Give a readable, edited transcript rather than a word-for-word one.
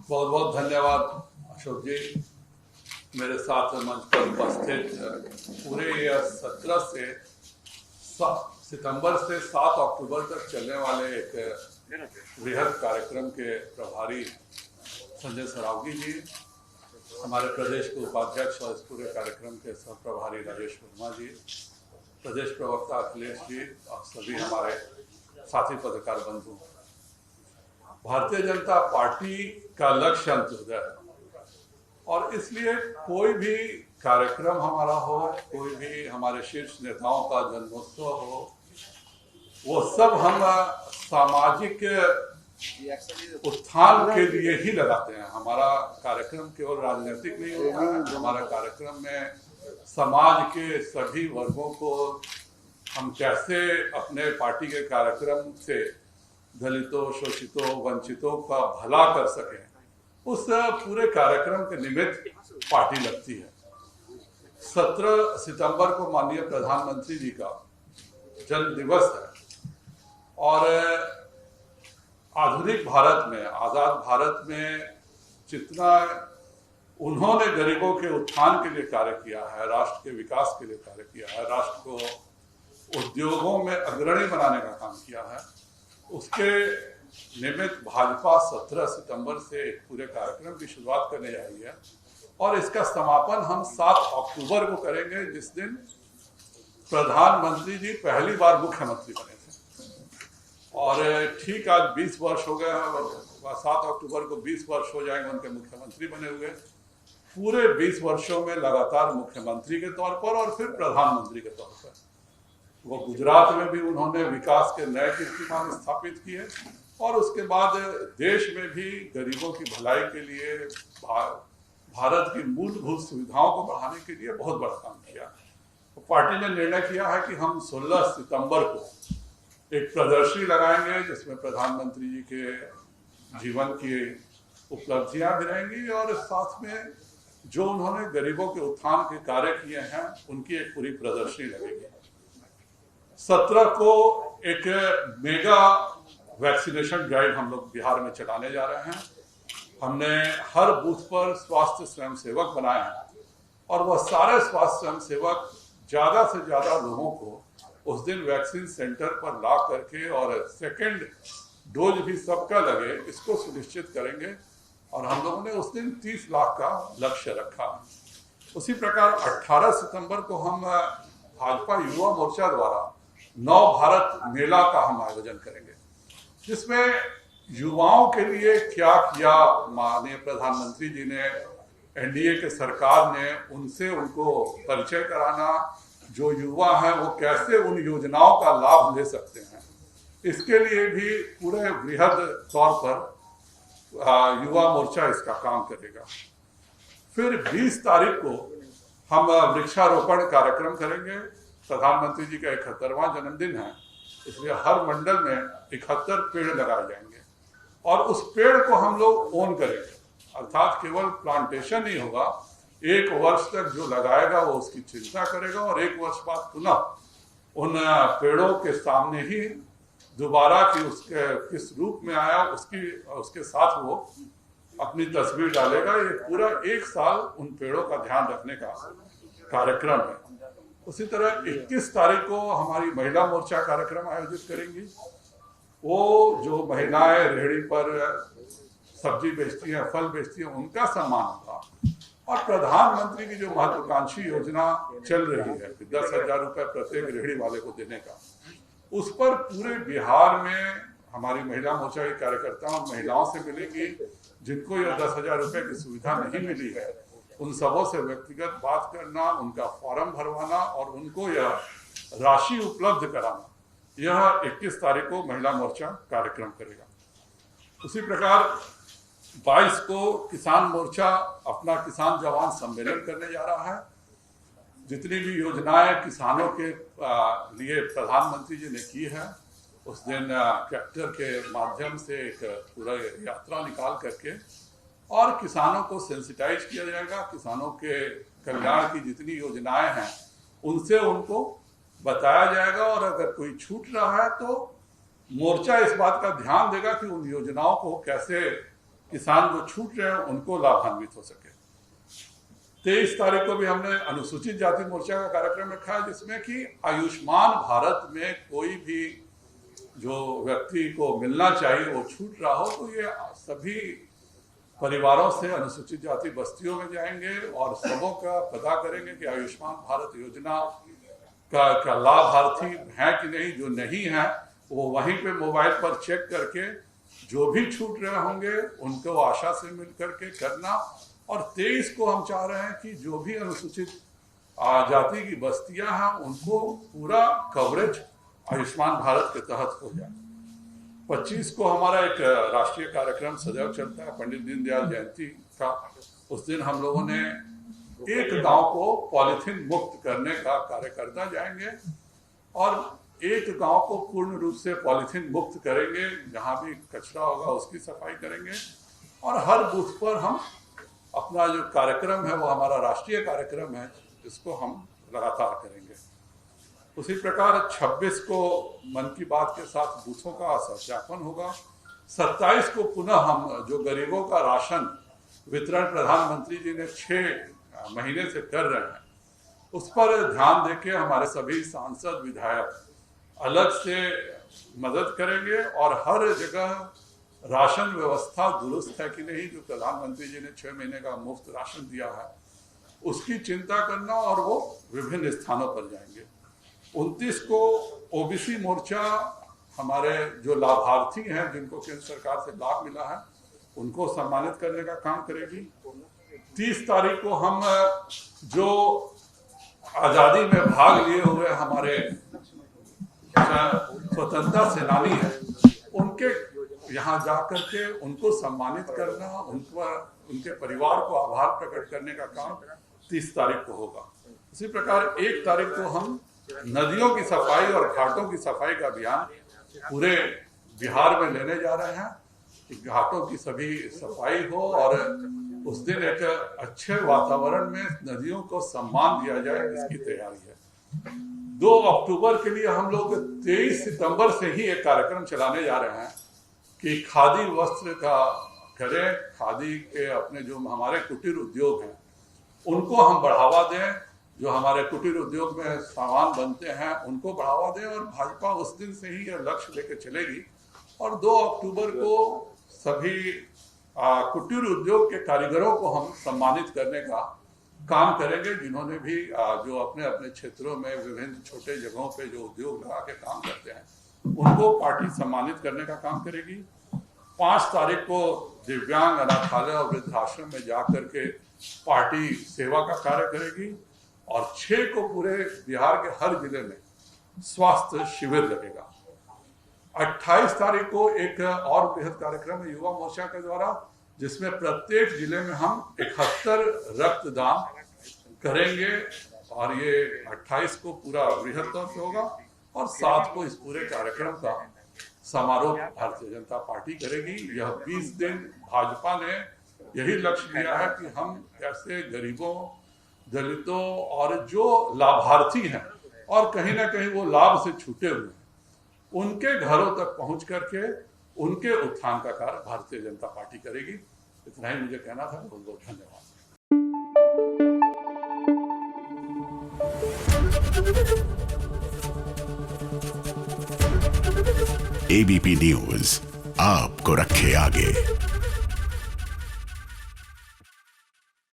बहुत बहुत धन्यवाद अशोक जी। मेरे साथ मंच पर उपस्थित पूरे 17 से सितंबर से 7 अक्टूबर तक चलने वाले एक बृहद कार्यक्रम के प्रभारी संजय सरावगी जी, हमारे प्रदेश के उपाध्यक्ष और इस पूरे कार्यक्रम के सह प्रभारी राजेश वर्मा जी, प्रदेश प्रवक्ता अखिलेश जी और सभी हमारे साथी पत्रकार बंधु। भारतीय जनता पार्टी का लक्ष्य अंत्योदय है और इसलिए कोई भी कार्यक्रम हमारा हो, कोई भी हमारे शीर्ष नेताओं का जन्मोत्सव हो, वो सब हम सामाजिक उत्थान के लिए ही लगाते हैं। हमारा कार्यक्रम केवल राजनीतिक नहीं होता है। हमारा कार्यक्रम में समाज के सभी वर्गों को हम कैसे अपने पार्टी के कार्यक्रम से दलितों, शोषितों, वंचितों का भला कर सकें, उस पूरे कार्यक्रम के निमित्त पार्टी लगती है। 17 सितंबर को माननीय प्रधानमंत्री जी का जन्म दिवस है और आधुनिक भारत में, आजाद भारत में जितना उन्होंने गरीबों के उत्थान के लिए कार्य किया है, राष्ट्र के विकास के लिए कार्य किया है, राष्ट्र को उद्योगों में अग्रणी बनाने का काम किया है, उसके निमित्त भाजपा 17 सितंबर से एक पूरे कार्यक्रम की शुरुआत करने जा रही है और इसका समापन हम 7 अक्टूबर को करेंगे, जिस दिन प्रधानमंत्री जी पहली बार मुख्यमंत्री बने थे। और ठीक आज 20 वर्ष हो गए हैं, 7 अक्टूबर को 20 वर्ष हो जाएंगे उनके मुख्यमंत्री बने हुए। पूरे 20 वर्षों में लगातार मुख्यमंत्री के तौर पर और फिर प्रधानमंत्री के तौर पर वो गुजरात में भी उन्होंने विकास के नए कीर्तिमान स्थापित किए और उसके बाद देश में भी गरीबों की भलाई के लिए, भारत की मूलभूत सुविधाओं को बढ़ाने के लिए बहुत बड़ा काम किया। तो पार्टी ने निर्णय किया है कि हम 16 सितंबर को एक प्रदर्शनी लगाएंगे जिसमें प्रधानमंत्री जी के जीवन की उपलब्धियां भी रहेंगी और साथ में जो उन्होंने गरीबों के उत्थान के कार्य किए हैं उनकी एक पूरी प्रदर्शनी लगेगी। 17 को एक मेगा वैक्सीनेशन ड्राइव हम लोग बिहार में चलाने जा रहे हैं। हमने हर बूथ पर स्वास्थ्य स्वयंसेवक बनाए हैं और वह सारे स्वास्थ्य स्वयंसेवक ज्यादा से ज्यादा लोगों को उस दिन वैक्सीन सेंटर पर ला करके और सेकेंड डोज भी सबका लगे, इसको सुनिश्चित करेंगे और हम लोगों ने उस दिन 30 लाख का लक्ष्य रखा। उसी प्रकार 18 सितंबर को हम भाजपा युवा मोर्चा द्वारा नव भारत मेला का हम आयोजन करेंगे, जिसमें युवाओं के लिए क्या किया माननीय प्रधानमंत्री जी ने, एनडीए के सरकार ने, उनसे उनको परिचय कराना, जो युवा हैं वो कैसे उन योजनाओं का लाभ ले सकते हैं, इसके लिए भी पूरे बृहद तौर पर युवा मोर्चा इसका काम करेगा। फिर 20 तारीख को हम वृक्षारोपण कार्यक्रम करेंगे। प्रधानमंत्री जी का 71वां जन्मदिन है, इसलिए हर मंडल में 71 पेड़ लगाए जाएंगे और उस पेड़ को हम लोग ओन करेंगे, अर्थात केवल प्लांटेशन नहीं होगा, 1 वर्ष तक जो लगाएगा वो उसकी चिंता करेगा और 1 वर्ष बाद पुनः उन पेड़ों के सामने ही दोबारा कि उसके किस रूप में आया उसके साथ वो अपनी तस्वीर डालेगा। ये पूरा 1 साल उन पेड़ों का ध्यान रखने का कार्यक्रम है। उसी तरह 21 तारीख को हमारी महिला मोर्चा कार्यक्रम आयोजित करेंगी। वो जो महिलाएं रेहड़ी पर सब्जी बेचती हैं, फल बेचती हैं, उनका सम्मान होगा और प्रधानमंत्री की जो महत्वाकांक्षी योजना चल रही है 10,000 रुपए प्रत्येक रेहड़ी वाले को देने का, उस पर पूरे बिहार में हमारी महिला मोर्चा के कार्यकर्ताओं और महिलाओं से मिलेंगी जिनको यह 10,000 रुपए की सुविधा नहीं मिली है, उन सबों से व्यक्तिगत बात करना, उनका फॉर्म भरवाना और उनको यह राशि उपलब्ध कराना। यह 21 तारीख को महिला मोर्चा कार्यक्रम करेगा। उसी प्रकार 22 को किसान मोर्चा अपना किसान जवान सम्मेलन करने जा रहा है। जितनी भी योजनाएं किसानों के लिए प्रधानमंत्री जी ने की है, उस दिन ट्रैक्टर के माध्यम से एक पूरा यात्रा निकाल करके और किसानों को सेंसिटाइज किया जाएगा। किसानों के कल्याण की जितनी योजनाएं हैं उनसे उनको बताया जाएगा और अगर कोई छूट रहा है तो मोर्चा इस बात का ध्यान देगा कि उन योजनाओं को कैसे किसान जो छूट रहे हैं उनको लाभान्वित हो सके। 23 तारीख को भी हमने अनुसूचित जाति मोर्चा का कार्यक्रम रखा है, जिसमें कि आयुष्मान भारत में कोई भी जो व्यक्ति को मिलना चाहिए वो छूट रहा हो, तो ये सभी परिवारों से अनुसूचित जाति बस्तियों में जाएंगे और सबों का पता करेंगे कि आयुष्मान भारत योजना का लाभार्थी हैं कि नहीं। जो नहीं है वो वहीं पे मोबाइल पर चेक करके जो भी छूट रहे होंगे उनको आशा से मिल करके करना। और 23 को हम चाह रहे हैं कि जो भी अनुसूचित जाति की बस्तियां हैं उनको पूरा कवरेज आयुष्मान भारत के तहत हो जाए। 25 को हमारा एक राष्ट्रीय कार्यक्रम सदैव चलता है, पंडित दीनदयाल जयंती का। उस दिन हम लोगों ने एक गांव को पॉलीथीन मुक्त करने का कार्य करता जाएंगे और एक गांव को पूर्ण रूप से पॉलीथीन मुक्त करेंगे। जहां भी कचरा होगा उसकी सफाई करेंगे और हर बूथ पर हम अपना जो कार्यक्रम है वो हमारा राष्ट्रीय कार्यक्रम है, इसको हम लगातार करेंगे। उसी प्रकार 26 को मन की बात के साथ बूथों का सत्यापन होगा। 27 को पुनः हम जो गरीबों का राशन वितरण प्रधानमंत्री जी ने 6 महीने से कर रहे हैं, उस पर ध्यान देके हमारे सभी सांसद विधायक अलग से मदद करेंगे और हर जगह राशन व्यवस्था दुरुस्त है कि नहीं, जो प्रधानमंत्री जी ने 6 महीने का मुफ्त राशन दिया है उसकी चिंता करना, और वो विभिन्न स्थानों पर जाएंगे। 29 को ओबीसी मोर्चा हमारे जो लाभार्थी हैं जिनको केंद्र सरकार से लाभ मिला है उनको सम्मानित करने का काम करेगी। 30 तारीख को हम जो आजादी में भाग लिए हुए हमारे स्वतंत्रता सेनानी हैं उनके यहाँ जाकर के उनको सम्मानित करना, उनके परिवार को आभार प्रकट करने का काम 30 तारीख को होगा। इसी प्रकार 1 तारीख को हम नदियों की सफाई और घाटों की सफाई का अभियान पूरे बिहार में लेने जा रहे हैं कि घाटों की सभी सफाई हो और उस दिन एक अच्छे वातावरण में नदियों को सम्मान दिया जाए, इसकी तैयारी है। 2 अक्टूबर के लिए हम लोग 23 सितंबर से ही एक कार्यक्रम चलाने जा रहे हैं कि खादी वस्त्र का करें। खादी के अपने जो हमारे कुटीर उद्योग हैं उनको हम बढ़ावा दें, जो हमारे कुटीर उद्योग में सामान बनते हैं उनको बढ़ावा दें, और भाजपा उस दिन से ही यह लक्ष्य लेकर चलेगी। और 2 अक्टूबर को सभी कुटीर उद्योग के कारीगरों को हम सम्मानित करने का काम करेंगे, जिन्होंने भी जो अपने अपने क्षेत्रों में विभिन्न छोटे जगहों पे जो उद्योग लगा के काम करते हैं उनको पार्टी सम्मानित करने का काम करेगी। 5 तारीख को दिव्यांग अनाथालय और वृद्धाश्रम में जा करके पार्टी सेवा का कार्य करेगी और 6 को पूरे बिहार के हर जिले में स्वास्थ्य शिविर लगेगा। 28 तारीख को एक और बृहद कार्यक्रम है युवा मोर्चा के द्वारा, जिसमें प्रत्येक जिले में हम 71 रक्तदान करेंगे और ये 28 को पूरा बृहद तौर पे होगा और 7 को इस पूरे कार्यक्रम का समारोह भारतीय जनता पार्टी करेगी। यह 20 दिन भाजपा ने यही लक्ष्य लिया है कि हम कैसे गरीबों, दलितों और जो लाभार्थी हैं और कहीं ना कहीं वो लाभ से छूटे हुए हैं उनके घरों तक पहुंच करके उनके उत्थान का कार्य भारतीय जनता पार्टी करेगी। इतना ही मुझे कहना था। बहुत बहुत धन्यवाद। एबीपी न्यूज आपको रखे आगे।